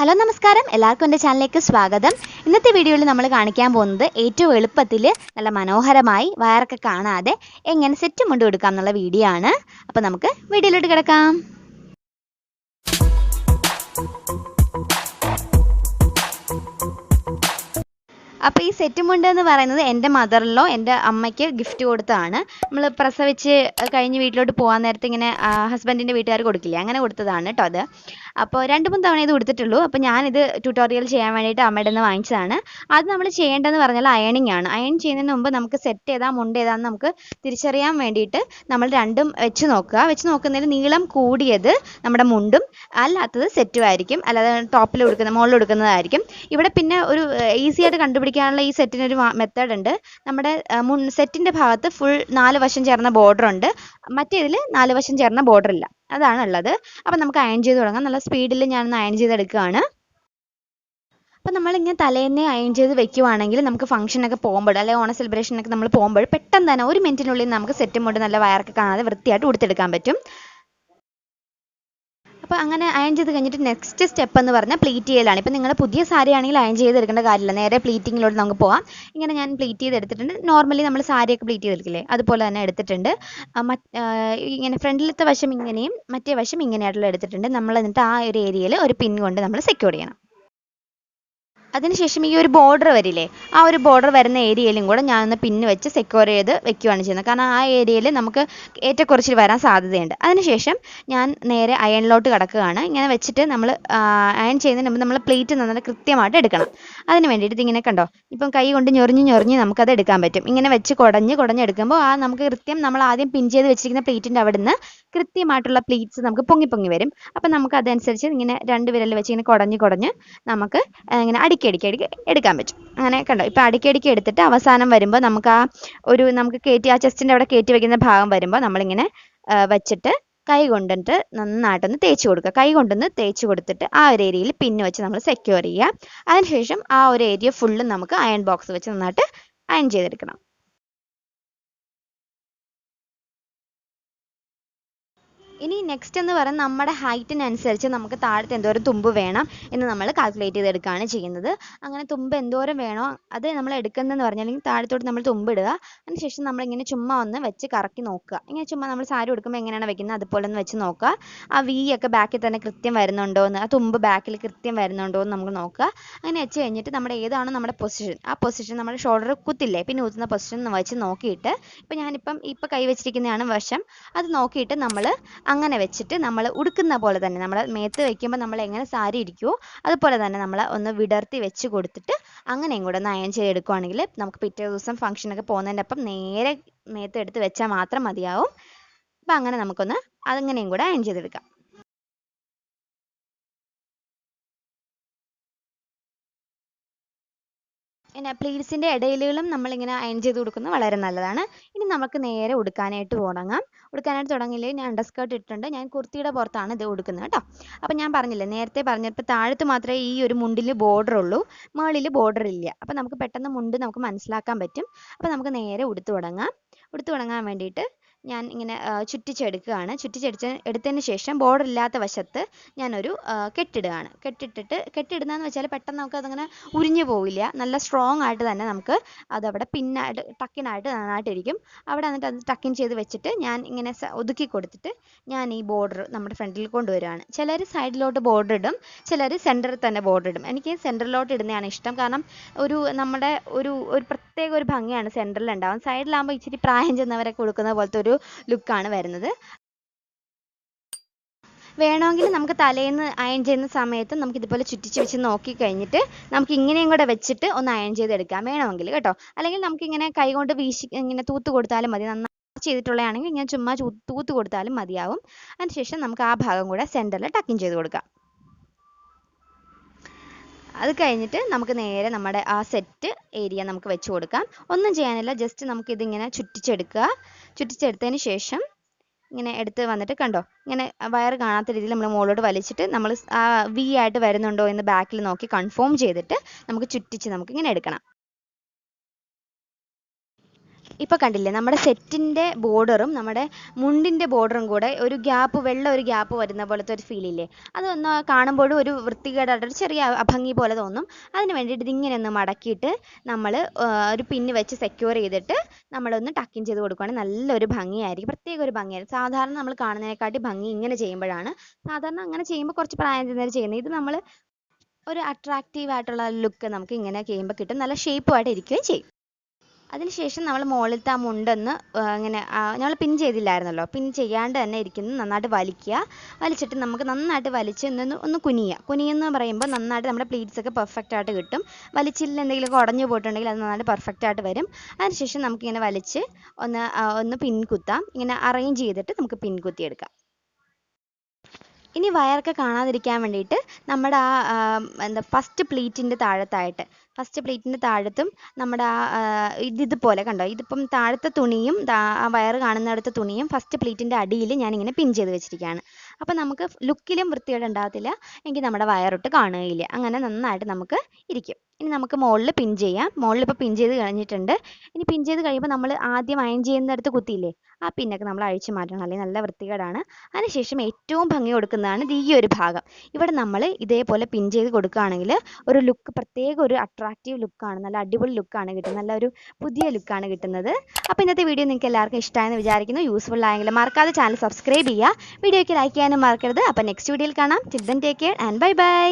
Hello നമസ്കാരം, എല്ലാവർക്കും എൻ്റെ ചാനലിലേക്ക് സ്വാഗതം. ഇന്നത്തെ വീഡിയോയിൽ നമ്മൾ കാണിക്കാൻ പോകുന്നത് ഏറ്റവും എളുപ്പത്തിൽ നല്ല മനോഹരമായി വയറൊക്കെ കാണാതെ എങ്ങനെ സെറ്റ് മുണ്ട് കൊടുക്കാം എന്നുള്ള വീഡിയോ ആണ്. അപ്പോൾ നമുക്ക് വീഡിയോയിലോട്ട് കിടക്കാം. അപ്പോൾ ഈ സെറ്റ് മുണ്ട് എന്ന് പറയുന്നത് എൻ്റെ മദറിലോ എൻ്റെ അമ്മയ്ക്ക് ഗിഫ്റ്റ് കൊടുത്തതാണ്. നമ്മൾ പ്രസവിച്ച് കഴിഞ്ഞ് വീട്ടിലോട്ട് പോകാൻ നേരത്തെ ഇങ്ങനെ ഹസ്ബൻഡിൻ്റെ വീട്ടുകാർ കൊടുക്കില്ലേ, അങ്ങനെ കൊടുത്തതാണ് കേട്ടോ അത്. അപ്പോൾ 2-3 തവണ ഇത് കൊടുത്തിട്ടുള്ളൂ. അപ്പോൾ ഞാനിത് ട്യൂട്ടോറിയൽ ചെയ്യാൻ വേണ്ടിയിട്ട് അമ്മയുടെ നിന്ന് വാങ്ങിച്ചതാണ്. അത് നമ്മൾ ചെയ്യേണ്ടതെന്ന് പറഞ്ഞാൽ അയണിങ് ആണ്. അയൺ ചെയ്യുന്നതിന് മുമ്പ് നമുക്ക് സെറ്റ് ഏതാ മുണ്ട് ഏതാണെന്ന് നമുക്ക് തിരിച്ചറിയാൻ വേണ്ടിയിട്ട് നമ്മൾ രണ്ടും വെച്ച് നോക്കുക. വെച്ച് നോക്കുന്നതിൽ നീളം കൂടിയത് നമ്മുടെ മുണ്ടും അല്ലാത്തത് സെറ്റും ആയിരിക്കും, അല്ലാതെ ടോപ്പിൽ കൊടുക്കുന്ന മുകളിൽ കൊടുക്കുന്നതായിരിക്കും. ഇവിടെ പിന്നെ ഒരു ഈസി ആയിട്ട് കണ്ടുപിടിക്കാനുള്ള ഈ സെറ്റിനൊരു മെത്തേഡ് ഉണ്ട്. നമ്മുടെ സെറ്റിൻ്റെ ഭാഗത്ത് ഫുൾ 4 വശം ചേർന്ന ബോർഡർ ഉണ്ട്, മറ്റേതിൽ 4 വശം ചേർന്ന ബോർഡർ ഇല്ല, അതാണ് ഉള്ളത്. അപ്പം നമുക്ക് അയൺ ചെയ്ത് തുടങ്ങാം. നല്ല സ്പീഡിൽ ഞാനൊന്ന് അയൺ ചെയ്തെടുക്കുകയാണ്. അപ്പം നമ്മളിങ്ങനെ തലേന്നെ അയൺ ചെയ്ത് വെക്കുവാണെങ്കിൽ നമുക്ക് ഫംഗ്ഷനൊക്കെ പോകുമ്പോൾ അല്ലെങ്കിൽ ഓണ സെലിബ്രേഷനൊക്കെ നമ്മൾ പോകുമ്പോൾ പെട്ടെന്ന് തന്നെ 1 മിനിറ്റിനുള്ളിൽ നമുക്ക് സെറ്റും കൊണ്ട് നല്ല വയറൊക്കെ കാണാതെ വൃത്തിയായിട്ട് ഉടുത്തെടുക്കാൻ പറ്റും. അപ്പോൾ അങ്ങനെ അയൺ ചെയ്ത് കഴിഞ്ഞിട്ട് നെക്സ്റ്റ് സ്റ്റെപ്പ് എന്ന് പറഞ്ഞാൽ പ്ലീറ്റ് ചെയ്യലാണ്. ഇപ്പം നിങ്ങൾ പുതിയ സാരി ആണെങ്കിൽ അയൺ ചെയ്തെടുക്കേണ്ട കാര്യമില്ല, നേരെ പ്ലീറ്റിങ്ങിലോട്ട് നമുക്ക് പോകാം. ഇങ്ങനെ ഞാൻ പ്ലീറ്റ് ചെയ്തെടുത്തിട്ടുണ്ട്. നോർമലി നമ്മൾ സാരിയൊക്കെ പ്ലീറ്റ് ചെയ്തെടുക്കില്ലേ, അതുപോലെ തന്നെ എടുത്തിട്ടുണ്ട്. ഇങ്ങനെ ഫ്രണ്ടിലത്തെ വശം ഇങ്ങനെയും മറ്റേ വശം ഇങ്ങനെയായിട്ടുള്ള എടുത്തിട്ടുണ്ട്. നമ്മൾ എന്നിട്ട് ആ ഒരു ഏരിയയിൽ ഒരു പിൻ കൊണ്ട് നമ്മൾ സെക്യൂർ ചെയ്യണം. അതിനുശേഷം ഈ ഒരു ബോർഡർ വരില്ലേ, ആ ഒരു ബോർഡർ വരുന്ന ഏരിയയിലും കൂടെ ഞാനൊന്ന് പിന്ന് വെച്ച് സെക്യൂർ ചെയ്ത് വെക്കുകയാണ് ചെയ്യുന്നത്. കാരണം ആ ഏരിയയിൽ നമുക്ക് ഏറ്റക്കുറച്ചിൽ വരാൻ സാധ്യതയുണ്ട്. അതിനുശേഷം ഞാൻ നേരെ അയണിലോട്ട് കിടക്കുകയാണ്. ഇങ്ങനെ വെച്ചിട്ട് നമ്മൾ അയൺ ചെയ്യുന്നതിന് മുമ്പ് നമ്മൾ പ്ലേറ്റ് നന്നായിട്ട് കൃത്യമായിട്ട് എടുക്കണം. അതിന് വേണ്ടിയിട്ട് ഇതിങ്ങനെ കണ്ടോ, ഇപ്പം കൈ കൊണ്ട് ഞൊറിഞ്ഞ് നമുക്കത് എടുക്കാൻ പറ്റും. ഇങ്ങനെ വെച്ച് കുടഞ്ഞെടുക്കുമ്പോൾ ആ നമുക്ക് കൃത്യം നമ്മൾ ആദ്യം പിൻ ചെയ്ത് വെച്ചിരിക്കുന്ന പ്ലേറ്റിൻ്റെ അവിടെ നിന്ന് കൃത്യമായിട്ടുള്ള പ്ലീറ്റ്സ് നമുക്ക് പൊങ്ങി വരും. അപ്പം നമുക്ക് അതനുസരിച്ച് ഇങ്ങനെ 2 വിരൽ വെച്ച് ഇങ്ങനെ കുടഞ്ഞ് നമുക്ക് ഇങ്ങനെ അടുക്കി എടുക്കാൻ പറ്റും. അങ്ങനെ കണ്ടോ, ഇപ്പം അടുക്കി എടുത്തിട്ട് അവസാനം വരുമ്പോൾ നമുക്ക് ആ ചെസ്റ്റിൻ്റെ അവിടെ കയറ്റി വെക്കുന്ന ഭാഗം വരുമ്പോൾ നമ്മളിങ്ങനെ വെച്ചിട്ട് കൈ കൊണ്ടിട്ട് നന്നായിട്ടൊന്ന് തേച്ച് കൊടുക്കുക. കൈ കൊണ്ടൊന്ന് തേച്ച് കൊടുത്തിട്ട് ആ ഒരു ഏരിയയിൽ പിന്ന് വെച്ച് നമ്മൾ സെക്യൂർ ചെയ്യുക. അതിനുശേഷം ആ ഒരു ഏരിയ ഫുള്ളും നമുക്ക് അയൺ ബോക്സ് വെച്ച് നന്നായിട്ട് അയൺ ചെയ്തെടുക്കണം. ഇനി നെക്സ്റ്റ് എന്ന് പറയുന്നത് നമ്മുടെ ഹൈറ്റിനനുസരിച്ച് നമുക്ക് താഴത്ത് എന്തോരം തുമ്പ് വേണം എന്ന് നമ്മൾ കാൽക്കുലേറ്റ് ചെയ്തെടുക്കുകയാണ് ചെയ്യുന്നത്. അങ്ങനെ തുമ്പ് എന്തോരം വേണോ അത് നമ്മൾ എടുക്കുന്നതെന്ന് പറഞ്ഞാൽ താഴത്തോട്ട് നമ്മൾ തുമ്പ് ഇടുക. അതിനുശേഷം നമ്മളിങ്ങനെ ചുമ്മാ ഒന്ന് വെച്ച് കറക്കി നോക്കുക. ഇങ്ങനെ ചുമ്മാ നമ്മൾ സാരി ഉടുക്കുമ്പോൾ എങ്ങനെയാണ് വെക്കുന്നത് അതുപോലെ ഒന്ന് വെച്ച് നോക്കുക. ആ വി ഒക്കെ ബാക്കിൽ തന്നെ കൃത്യം വരുന്നുണ്ടോ എന്ന്, ആ തുമ്പ് ബാക്കിൽ കൃത്യം വരുന്നുണ്ടോ എന്ന് നമുക്ക് നോക്കുക. അങ്ങനെ വെച്ച് കഴിഞ്ഞിട്ട് നമ്മുടെ ഏതാണോ നമ്മുടെ പൊസിഷൻ, ആ പൊസിഷൻ നമ്മുടെ ഷോൾഡർ കുത്തില്ലേ, പിന്നെ ഊത്തുന്ന പൊസിഷൻ വെച്ച് നോക്കിയിട്ട് ഇപ്പം കൈ വെച്ചിരിക്കുന്നതാണ് വശം, അത് നോക്കിയിട്ട് നമ്മൾ അങ്ങനെ വെച്ചിട്ട് നമ്മൾ ഉടുക്കുന്ന പോലെ തന്നെ നമ്മൾ മേത്ത് വെക്കുമ്പോൾ നമ്മൾ എങ്ങനെ സാരി ഇരിക്കുമോ അതുപോലെ തന്നെ നമ്മൾ ഒന്ന് വിടർത്തി വെച്ച് കൊടുത്തിട്ട് അങ്ങനെയും കൂടെ ഒന്ന് അയൺ ചെയ്തെടുക്കുകയാണെങ്കിൽ നമുക്ക് പിറ്റേ ദിവസം ഫംഗ്ഷനൊക്കെ പോകുന്നതിൻ്റെ ഒപ്പം നേരെ മേത്ത് എടുത്ത് വെച്ചാൽ മാത്രം മതിയാവും. അപ്പം അങ്ങനെ നമുക്കൊന്ന് അങ്ങനെയും കൂടെ അയൺ ചെയ്തെടുക്കാം. പിന്നെ പ്ലീറ്റ്സിൻ്റെ ഇടയിലും നമ്മളിങ്ങനെ അയൺ ചെയ്ത് കൊടുക്കുന്നത് വളരെ നല്ലതാണ്. ഇനി നമുക്ക് നേരെ ഉടുക്കാനായിട്ട് തുടങ്ങിയില്ലേ, ഞാൻ അണ്ടർസ്കേർട്ട് ഇട്ടിട്ടുണ്ട്. ഞാൻ കുർത്തിയുടെ പുറത്താണ് ഇത് ഉടുക്കുന്നത് കേട്ടോ. അപ്പം ഞാൻ പറഞ്ഞില്ലേ, നേരത്തെ പറഞ്ഞപ്പോൾ താഴത്ത് മാത്രമേ ഈ ഒരു മുണ്ടിൽ ബോർഡർ ഉള്ളൂ, മുകളിൽ ബോർഡർ ഇല്ല. അപ്പം നമുക്ക് പെട്ടെന്ന് മുണ്ട് നമുക്ക് മനസ്സിലാക്കാൻ പറ്റും. അപ്പം നമുക്ക് നേരെ ഉടുത്തു തുടങ്ങാൻ വേണ്ടിയിട്ട് ഞാൻ ഇങ്ങനെ ചുറ്റിച്ചെടുക്കുകയാണ്. എടുത്തതിന് ശേഷം ബോർഡർ ഇല്ലാത്ത വശത്ത് ഞാനൊരു കെട്ടിടുകയാണ്. കെട്ടിടുന്നതെന്ന് വെച്ചാൽ പെട്ടെന്ന് നമുക്ക് അതങ്ങനെ ഉരിഞ്ഞു പോവില്ല, നല്ല സ്ട്രോങ് ആയിട്ട് തന്നെ നമുക്ക് അതവിടെ പിന്നായിട്ട് ടക്കിനായിട്ട് നന്നായിട്ടിരിക്കും. അവിടെ എന്നിട്ട് അത് ടക്കിൻ ചെയ്ത് വെച്ചിട്ട് ഞാൻ ഇങ്ങനെ ഒതുക്കി കൊടുത്തിട്ട് ഞാൻ ഈ ബോർഡർ നമ്മുടെ ഫ്രണ്ടിൽ കൊണ്ടുവരികയാണ്. ചിലർ സൈഡിലോട്ട് ബോർഡർ ഇടും, ചിലർ സെൻറ്ററിൽ തന്നെ ബോർഡർ ഇടും. എനിക്ക് സെൻറ്ററിലോട്ട് ഇടുന്നതാണ് ഇഷ്ടം. കാരണം നമ്മുടെ ഒരു പ്രത്യേക ഒരു ഭംഗിയാണ് സെൻറ്ററിൽ ഉണ്ടാവും. സൈഡിലാകുമ്പോൾ ഇച്ചിരി പ്രായം ചെന്നവരൊക്കെ കൊടുക്കുന്ന പോലത്തെ ഒരു ലുക്കാണ് വരുന്നത്. വേണമെങ്കിൽ നമുക്ക് തലേന്ന് അയൺ ചെയ്യുന്ന സമയത്ത് നമുക്ക് ഇതുപോലെ ചുറ്റിച്ച് വെച്ച് നോക്കി കഴിഞ്ഞിട്ട് നമുക്ക് ഇങ്ങനെയും കൂടെ വെച്ചിട്ട് ഒന്ന് അയൺ ചെയ്തെടുക്കാം വേണമെങ്കിൽ കേട്ടോ. അല്ലെങ്കിൽ നമുക്ക് ഇങ്ങനെ കൈ കൊണ്ട് വീശി ഇങ്ങനെ തൂത്ത് കൊടുത്താലും മതി. നന്നായി ചെയ്തിട്ടുള്ളതാണെങ്കിൽ ഇങ്ങനെ ചുമ്മാ തൂത്ത് കൊടുത്താലും മതിയാവും. അതിനുശേഷം നമുക്ക് ആ ഭാഗം കൂടെ സെൻറ്ററിൽ ടക്കിൻ ചെയ്ത് കൊടുക്കാം. അത് കഴിഞ്ഞിട്ട് നമുക്ക് നേരെ നമ്മുടെ ആ സെറ്റ് ഏരിയ നമുക്ക് വെച്ച് കൊടുക്കാം. ഒന്നും ചെയ്യാനില്ല, ജസ്റ്റ് നമുക്കിതിങ്ങനെ ചുറ്റിച്ചെടുത്തതിന് ശേഷം ഇങ്ങനെ എടുത്ത് വന്നിട്ട് കണ്ടോ, ഇങ്ങനെ വയർ കാണാത്ത രീതിയിൽ നമ്മൾ മുകളിലോട്ട് വലിച്ചിട്ട് നമ്മൾ ആ വി ആയിട്ട് വരുന്നുണ്ടോ എന്ന് ബാക്കിൽ നോക്കി കൺഫേം ചെയ്തിട്ട് നമുക്ക് ചുറ്റിച്ച് നമുക്ക് ഇങ്ങനെ എടുക്കണം. ഇപ്പോൾ കണ്ടില്ലേ നമ്മുടെ സെറ്റിൻ്റെ ബോർഡറും നമ്മുടെ മുണ്ടിൻ്റെ ബോർഡറും കൂടെ ഒരു ഗ്യാപ്പ്, വെള്ള ഒരു ഗ്യാപ്പ് വരുന്ന പോലത്തെ ഒരു ഫീൽ ഇല്ലേ? അതൊന്ന് കാണുമ്പോഴും ഒരു വൃത്തികേടായിട്ടൊരു ചെറിയ അഭംഗി പോലെ തോന്നും. അതിന് വേണ്ടിയിട്ട് ഇതിങ്ങനെ ഒന്ന് മടക്കിയിട്ട് നമ്മൾ ഒരു പിന്ന് വെച്ച് സെക്യൂർ ചെയ്തിട്ട് നമ്മളൊന്ന് ടക്കിൻ ചെയ്ത് കൊടുക്കുകയാണെങ്കിൽ നല്ലൊരു ഭംഗിയായിരിക്കും, പ്രത്യേക ഒരു ഭംഗിയായിരിക്കും. സാധാരണ നമ്മൾ കാണുന്നതിനെക്കാട്ടി ഭംഗി ഇങ്ങനെ ചെയ്യുമ്പോഴാണ്. സാധാരണ അങ്ങനെ ചെയ്യുമ്പോൾ കുറച്ച് പ്രായം ചെന്നവർ ചെയ്യുന്നത്. ഇത് നമ്മൾ ഒരു അട്രാക്റ്റീവ് ആയിട്ടുള്ള ലുക്ക് നമുക്ക് ഇങ്ങനെ ചെയ്യുമ്പോൾ കിട്ടും. നല്ല ഷേപ്പുമായിട്ട് ഇരിക്കുകയും ചെയ്യും. അതിനുശേഷം നമ്മൾ മുകളിലത്തെ ആ മുണ്ടൊന്ന് ഇങ്ങനെ നമ്മൾ പിൻ ചെയ്തില്ലായിരുന്നല്ലോ, പിൻ ചെയ്യാണ്ട് തന്നെ ഇരിക്കുന്നത് നന്നായിട്ട് വലിക്കുക. വലിച്ചിട്ട് നമുക്ക് നന്നായിട്ട് വലിച്ച് ഒന്ന് കുനിയെന്ന് പറയുമ്പോൾ നന്നായിട്ട് നമ്മുടെ പ്ലീറ്റ്സ് ഒക്കെ പെർഫെക്റ്റ് ആയിട്ട് കിട്ടും. വലിച്ചില്ല എന്തെങ്കിലുമൊക്കെ ഉടഞ്ഞു പോയിട്ടുണ്ടെങ്കിൽ അത് നന്നായിട്ട് പെർഫെക്റ്റ് ആയിട്ട് വരും. അതിനുശേഷം നമുക്കിങ്ങനെ വലിച്ച് ഒന്ന് പിൻ കുത്താം. ഇങ്ങനെ അറേഞ്ച് ചെയ്തിട്ട് നമുക്ക് പിൻ കുത്തിയെടുക്കാം. ഇനി വയറൊക്കെ കാണാതിരിക്കാൻ വേണ്ടിയിട്ട് നമ്മുടെ എന്താ ഫസ്റ്റ് പ്ലീറ്റിൻ്റെ താഴത്തും നമ്മുടെ ഇതുപോലെ കണ്ടോ, ഇതിപ്പം താഴത്തെ തുണിയും ആ വയറ് കാണുന്നിടത്തെ തുണിയും ഫസ്റ്റ് പ്ലീറ്റിൻ്റെ അടിയിൽ ഞാനിങ്ങനെ പിൻ ചെയ്ത് വെച്ചിരിക്കുകയാണ്. അപ്പോൾ നമുക്ക് ലുക്കിലും വൃത്തികേട് ഉണ്ടാകത്തില്ല, എങ്കിൽ നമ്മുടെ വയറൊട്ട് കാണുകയില്ല. അങ്ങനെ നന്നായിട്ട് നമുക്ക് ഇരിക്കും. ഇനി നമുക്ക് മുകളിൽ പിൻ ചെയ്യാം. മുകളിൽ ഇപ്പോൾ പിൻ ചെയ്ത് കഴിഞ്ഞിട്ടുണ്ട്. ഇനി പിൻ ചെയ്ത് കഴിയുമ്പോൾ നമ്മൾ ആദ്യം അയൺ ചെയ്യുന്നിടത്ത് കുത്തിയില്ലേ, ആ പിന്നൊക്കെ നമ്മൾ അഴിച്ചു മാറ്റണം, അല്ലെങ്കിൽ നല്ല വൃത്തികേടാണ്. അതിനുശേഷം ഏറ്റവും ഭംഗി കൊടുക്കുന്നതാണ് ഈ ഒരു ഭാഗം. ഇവിടെ നമ്മൾ ഇതേപോലെ പിൻ ചെയ്ത് കൊടുക്കുകയാണെങ്കിൽ ഒരു ലുക്ക്, പ്രത്യേക ഒരു അട്രാക്റ്റീവ് ലുക്കാണ്, നല്ല അടിപൊളി ലുക്കാണ് കിട്ടുന്നത്, നല്ലൊരു പുതിയ ലുക്കാണ് കിട്ടുന്നത്. അപ്പോൾ ഇന്നത്തെ വീഡിയോ നിങ്ങൾക്ക് എല്ലാവർക്കും ഇഷ്ടമായെന്ന് വിചാരിക്കുന്നു. യൂസ്ഫുൾ ആയെങ്കിൽ മറക്കാതെ ചാനൽ സബ്സ്ക്രൈബ് ചെയ്യുക, വീഡിയോയ്ക്ക് ലൈക്ക് ചെയ്യാനും മറക്കരുത്. അപ്പോൾ നെക്സ്റ്റ് വീഡിയോയിൽ കാണാം. Till then take care and bye bye.